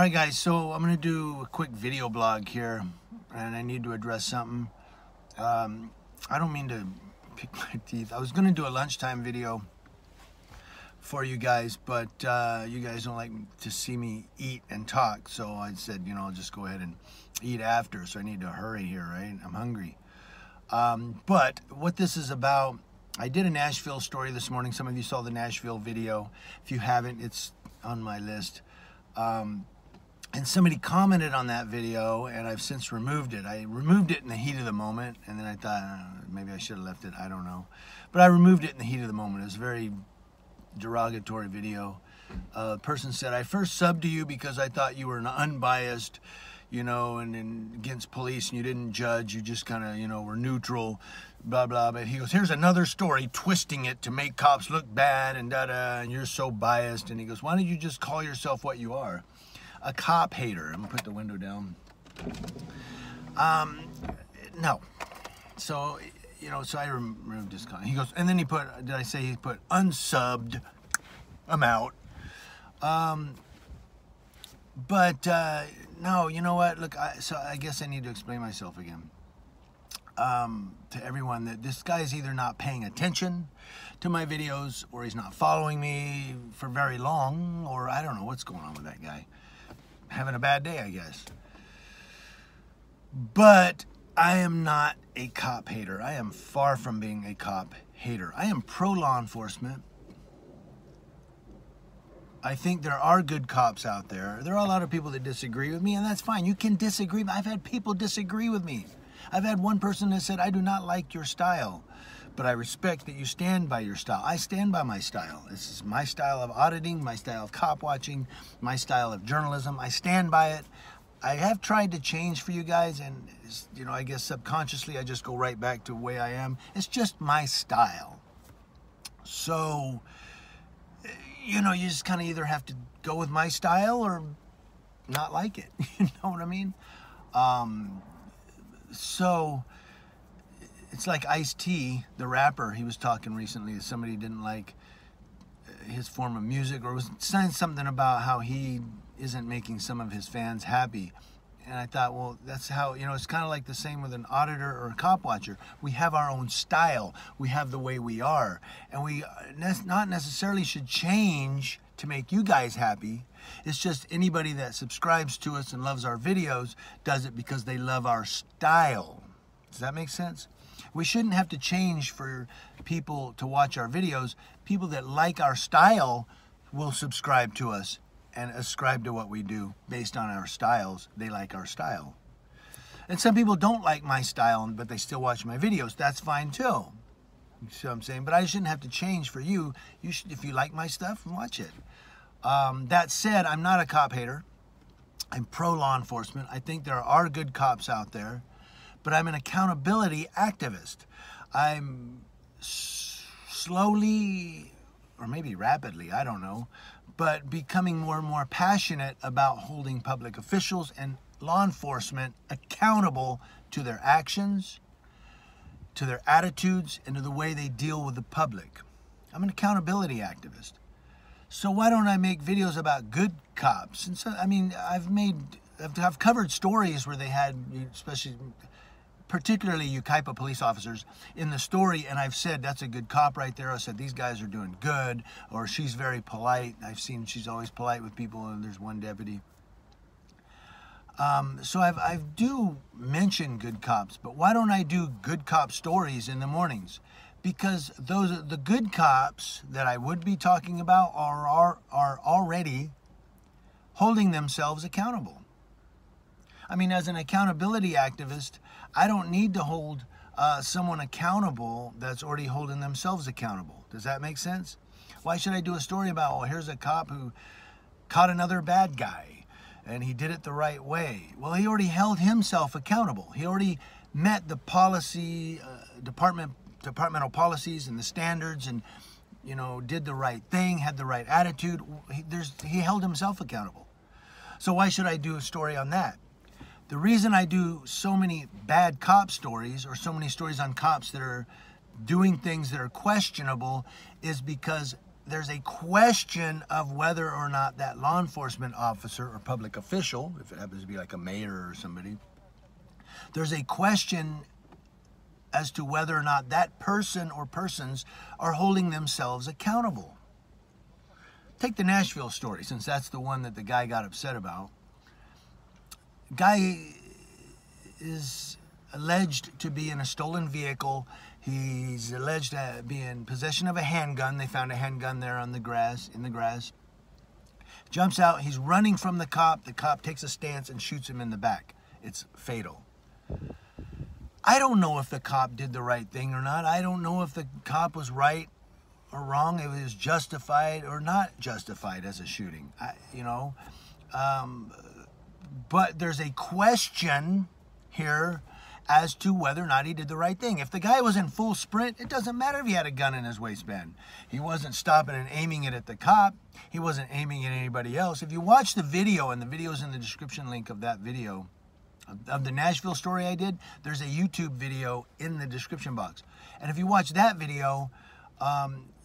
Alright guys, so I'm going to do a quick video blog here, and I need to address something. I don't mean to pick my teeth. I was going to do a lunchtime video for you guys, but you guys don't like to see me eat and talk, so I said, you know, I'll just go ahead and eat after, so I need to hurry here, right? I'm hungry. But what this is about, I did a Nashville story this morning. Some of you saw the Nashville video. If you haven't, it's on my list. And somebody commented on that video, and I've since removed it. I removed it in the heat of the moment, and then I thought, maybe I should have left it, I don't know. But I removed it in the heat of the moment. It was a very derogatory video. A person said, I first subbed to you because I thought you were an unbiased, you know, and against police, and you didn't judge, you just kind of, you know, were neutral, blah, blah. But he goes, here's another story twisting it to make cops look bad, and da-da, and you're so biased. And he goes, why don't you just call yourself what you are? A cop hater. I'm gonna put the window down. No. So, you know, so I removed this comment. He goes, and then he put, did I say he put unsubbed? I'm out. No, you know what? Look, so I guess I need to explain myself again. To everyone, that this guy's either not paying attention to my videos, or he's not following me for very long, or I don't know what's going on with that guy. Having a bad day, I guess. But I am not a cop hater. I am far from being a cop hater. I am pro law enforcement. I think there are good cops out there. There are a lot of people that disagree with me, and that's fine. You can disagree. I've had people disagree with me. I've had one person that said, I do not like your style, but I respect that you stand by your style. I stand by my style. This is my style of auditing, my style of cop watching, my style of journalism. I stand by it. I have tried to change for you guys, and, you know, I guess subconsciously I just go right back to the way I am. It's just my style. So, you know, you just kind of either have to go with my style or not like it. You know what I mean? So it's like Ice-T, the rapper. He was talking recently that somebody didn't like his form of music, or was saying something about how he isn't making some of his fans happy. And I thought, well, that's how, you know, it's kind of like the same with an auditor or a cop watcher. We have our own style. We have the way we are. And we not necessarily should change to make you guys happy. It's just anybody that subscribes to us and loves our videos does it because they love our style. Does that make sense? We shouldn't have to change for people to watch our videos. People that like our style will subscribe to us and ascribe to what we do based on our styles. They like our style. And some people don't like my style, but they still watch my videos. That's fine too. You see what I'm saying? But I shouldn't have to change for you. You should, if you like my stuff, watch it. That said, I'm not a cop hater. I'm pro law enforcement. I think there are good cops out there, but I'm an accountability activist. I'm slowly, or maybe rapidly, I don't know, but becoming more and more passionate about holding public officials and law enforcement accountable to their actions, to their attitudes, and to the way they deal with the public. I'm an accountability activist. So why don't I make videos about good cops? And so, I mean, I've covered stories where they had, especially, particularly Yucaipa police officers in the story, and I've said, that's a good cop right there. I said, these guys are doing good, or she's very polite. I've seen she's always polite with people, and there's one deputy. So I do mention good cops, but why don't I do good cop stories in the mornings? Because those are the good cops that I would be talking about are already holding themselves accountable. I mean, as an accountability activist, I don't need to hold someone accountable that's already holding themselves accountable. Does that make sense? Why should I do a story about, well, here's a cop who caught another bad guy and he did it the right way? Well, he already held himself accountable. He already met the policy, departmental policies and the standards, and, you know, did the right thing, had the right attitude. He held himself accountable. So why should I do a story on that? The reason I do so many bad cop stories, or so many stories on cops that are doing things that are questionable, is because there's a question of whether or not that law enforcement officer or public official, if it happens to be like a mayor or somebody, there's a question as to whether or not that person or persons are holding themselves accountable. Take the Nashville story, since that's the one that the guy got upset about. Guy is alleged to be in a stolen vehicle. He's alleged to be in possession of a handgun. They found a handgun there on the grass, in the grass. Jumps out. He's running from the cop. The cop takes a stance and shoots him in the back. It's fatal. I don't know if the cop did the right thing or not. I don't know if the cop was right or wrong. It was justified or not justified as a shooting. But there's a question here as to whether or not he did the right thing. If the guy was in full sprint, it doesn't matter if he had a gun in his waistband. He wasn't stopping and aiming it at the cop. He wasn't aiming at anybody else. If you watch the video, and the video's in the description link of that video, of the Nashville story I did, there's a YouTube video in the description box. And if you watch that video,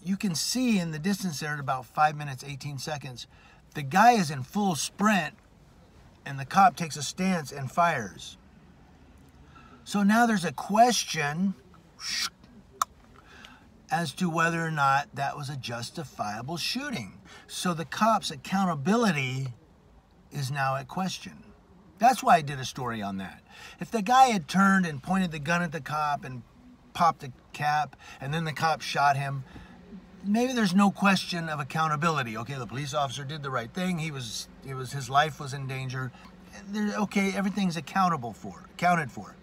you can see in the distance there at about 5 minutes, 18 seconds, the guy is in full sprint and the cop takes a stance and fires. So now there's a question as to whether or not that was a justifiable shooting. So the cop's accountability is now at question. That's why I did a story on that. If the guy had turned and pointed the gun at the cop and popped the cap, and then the cop shot him, maybe there's no question of accountability. Okay, the police officer did the right thing. His life was in danger. Okay, everything's accounted for.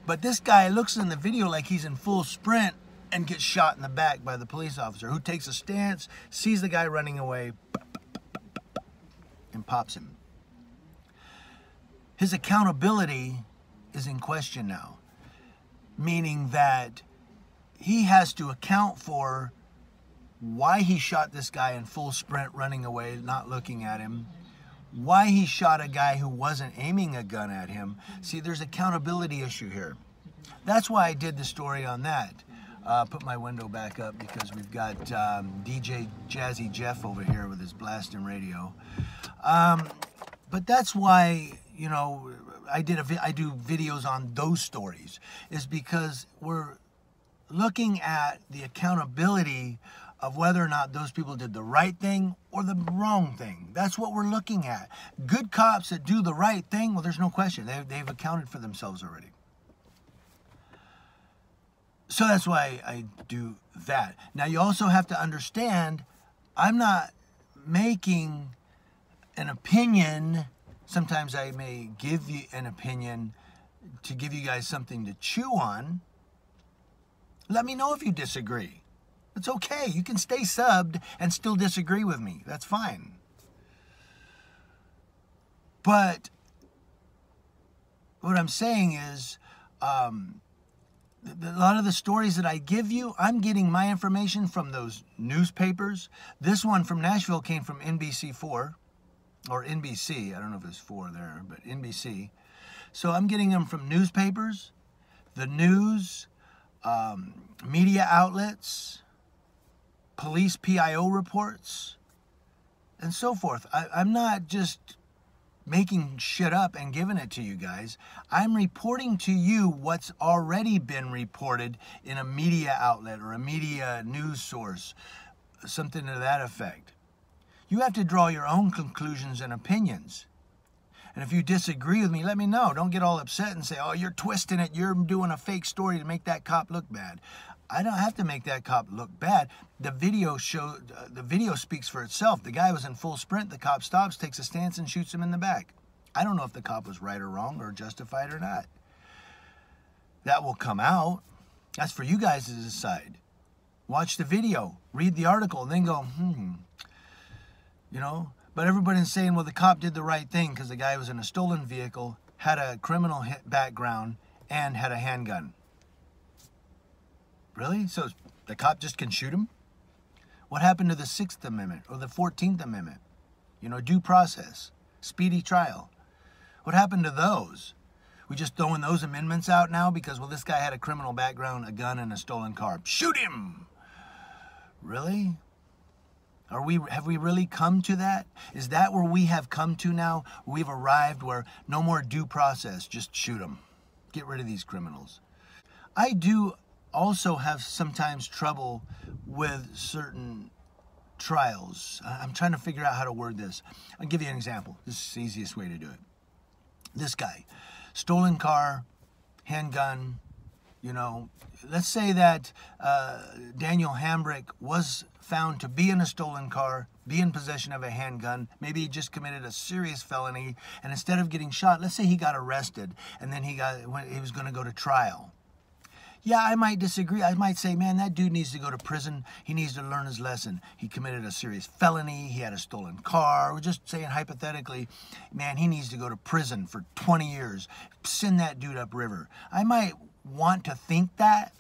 But this guy looks in the video like he's in full sprint and gets shot in the back by the police officer, who takes a stance, sees the guy running away, and pops him. His accountability is in question now, meaning that he has to account for why he shot this guy in full sprint running away, not looking at him, why he shot a guy who wasn't aiming a gun at him. See, there's accountability issue here. That's why I did the story on that. Put my window back up because we've got DJ Jazzy Jeff over here with his blasting radio. But that's why, I do videos on those stories, is because we're looking at the accountability of whether or not those people did the right thing or the wrong thing. That's what we're looking at. Good cops that do the right thing, well, there's no question. They've accounted for themselves already. So that's why I do that. Now, you also have to understand, I'm not making an opinion. Sometimes I may give you an opinion to give you guys something to chew on. Let me know if you disagree. It's okay. You can stay subbed and still disagree with me. That's fine. But what I'm saying is, a lot of the stories that I give you, I'm getting my information from those newspapers. This one from Nashville came from NBC4, or NBC. I don't know if there's 4 there, but NBC. So I'm getting them from newspapers, the news, media outlets, police PIO reports, and so forth. I'm not just making shit up and giving it to you guys. I'm reporting to you what's already been reported in a media outlet or a media news source, something to that effect. You have to draw your own conclusions and opinions. And if you disagree with me, let me know. Don't get all upset and say, oh, you're twisting it. You're doing a fake story to make that cop look bad. I don't have to make that cop look bad. The video speaks for itself. The guy was in full sprint. The cop stops, takes a stance, and shoots him in the back. I don't know if the cop was right or wrong or justified or not. That will come out. That's for you guys to decide. Watch the video, read the article, and then go, But everybody's saying, well, the cop did the right thing because the guy was in a stolen vehicle, had a criminal background, and had a handgun. Really? So the cop just can shoot him? What happened to the 6th Amendment or the 14th Amendment? Due process, speedy trial. What happened to those? We just throwing those amendments out now because, well, this guy had a criminal background, a gun, and a stolen car. Shoot him! Really? Have we really come to that? Is that where we have come to now? We've arrived where no more due process, just shoot them. Get rid of these criminals. I do also have sometimes trouble with certain trials. I'm trying to figure out how to word this. I'll give you an example. This is the easiest way to do it. This guy, stolen car, handgun, let's say that Daniel Hambrick was found to be in a stolen car, be in possession of a handgun. Maybe he just committed a serious felony, and instead of getting shot, let's say he got arrested, and then he was going to go to trial. Yeah, I might disagree. I might say, man, that dude needs to go to prison. He needs to learn his lesson. He committed a serious felony. He had a stolen car. We're just saying hypothetically, man, he needs to go to prison for 20 years. Send that dude upriver. I might want to think that,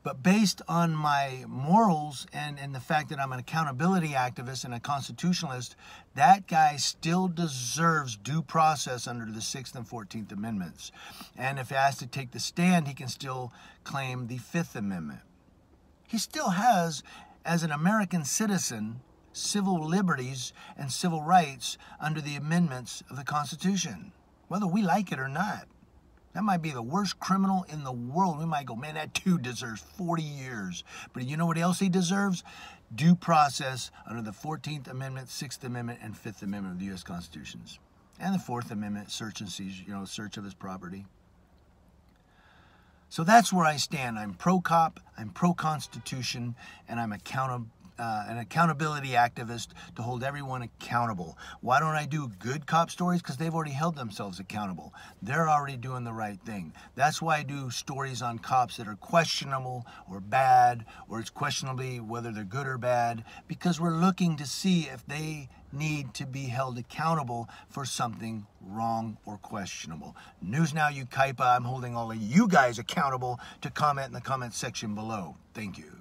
but based on my morals and the fact that I'm an accountability activist and a constitutionalist, that guy still deserves due process under the 6th and 14th Amendments. And if he has to take the stand, he can still claim the 5th Amendment. He still has, as an American citizen, civil liberties and civil rights under the amendments of the Constitution, whether we like it or not. That might be the worst criminal in the world. We might go, man, that dude deserves 40 years. But you know what else he deserves? Due process under the 14th Amendment, 6th Amendment, and 5th Amendment of the U.S. Constitutions. And the 4th Amendment, search and seizure, search of his property. So that's where I stand. I'm pro-cop, I'm pro-constitution, and I'm an accountability activist to hold everyone accountable. Why don't I do good cop stories? Because they've already held themselves accountable. They're already doing the right thing. That's why I do stories on cops that are questionable or bad, or it's questionably whether they're good or bad, because we're looking to see if they need to be held accountable for something wrong or questionable. News Now Yucaipa, I'm holding all of you guys accountable to comment in the comment section below. Thank you.